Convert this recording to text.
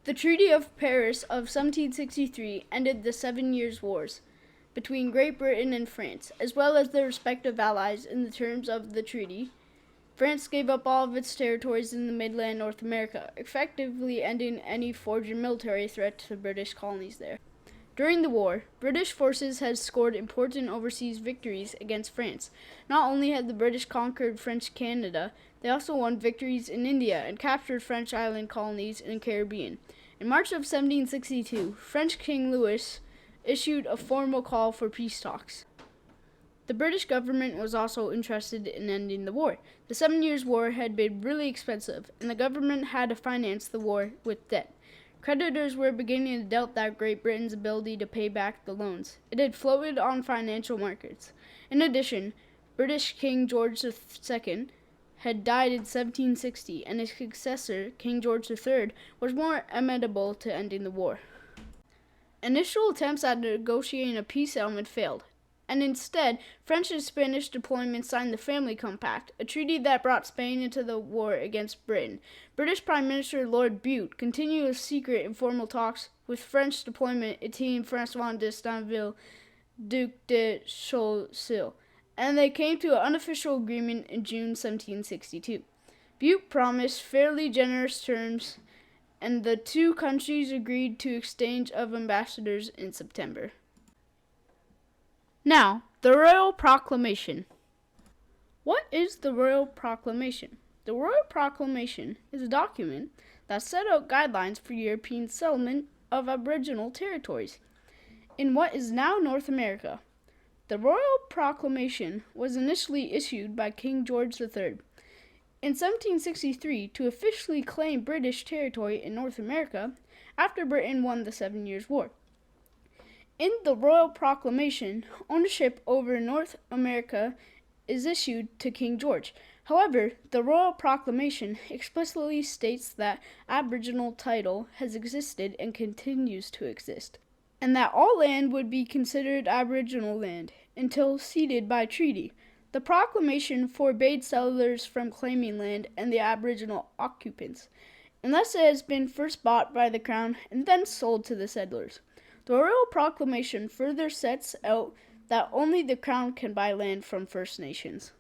The Treaty of Paris of 1763 ended the 7 Years' Wars between Great Britain and France, as well as their respective allies. In the terms of the treaty, France gave up all of its territories in the mainland North America, effectively ending any foreign military threat to the British colonies there. During the war, British forces had scored important overseas victories against France. Not only had the British conquered French Canada, they also won victories in India and captured French island colonies in the Caribbean. In March of 1762, French King Louis issued a formal call for peace talks. The British government was also interested in ending the war. The 7 Years' War had been really expensive, and the government had to finance the war with debt. Creditors were beginning to doubt that Great Britain's ability to pay back the loans. It had floated on financial markets. In addition, British King George II had died in 1760, and his successor, King George III, was more amenable to ending the war. Initial attempts at negotiating a peace settlement failed, and instead, French and Spanish deployments signed the Family Compact, a treaty that brought Spain into the war against Britain. British Prime Minister Lord Bute continued secret informal talks with French deployment Etienne François d'Estainville, Duc de Choiseul, and they came to an unofficial agreement in June 1762. Bute promised fairly generous terms, and the two countries agreed to exchange of ambassadors in September. Now, the Royal Proclamation. What is the Royal Proclamation? The Royal Proclamation is a document that set out guidelines for European settlement of Aboriginal territories in what is now North America. The Royal Proclamation was initially issued by King George III. In 1763, to officially claim British territory in North America after Britain won the 7 Years' War. In the Royal Proclamation, ownership over North America is issued to King George. However, the Royal Proclamation explicitly states that Aboriginal title has existed and continues to exist, and that all land would be considered Aboriginal land until ceded by treaty. The proclamation forbade settlers from claiming land and the Aboriginal occupants, unless it has been first bought by the Crown and then sold to the settlers. The Royal Proclamation further sets out that only the Crown can buy land from First Nations.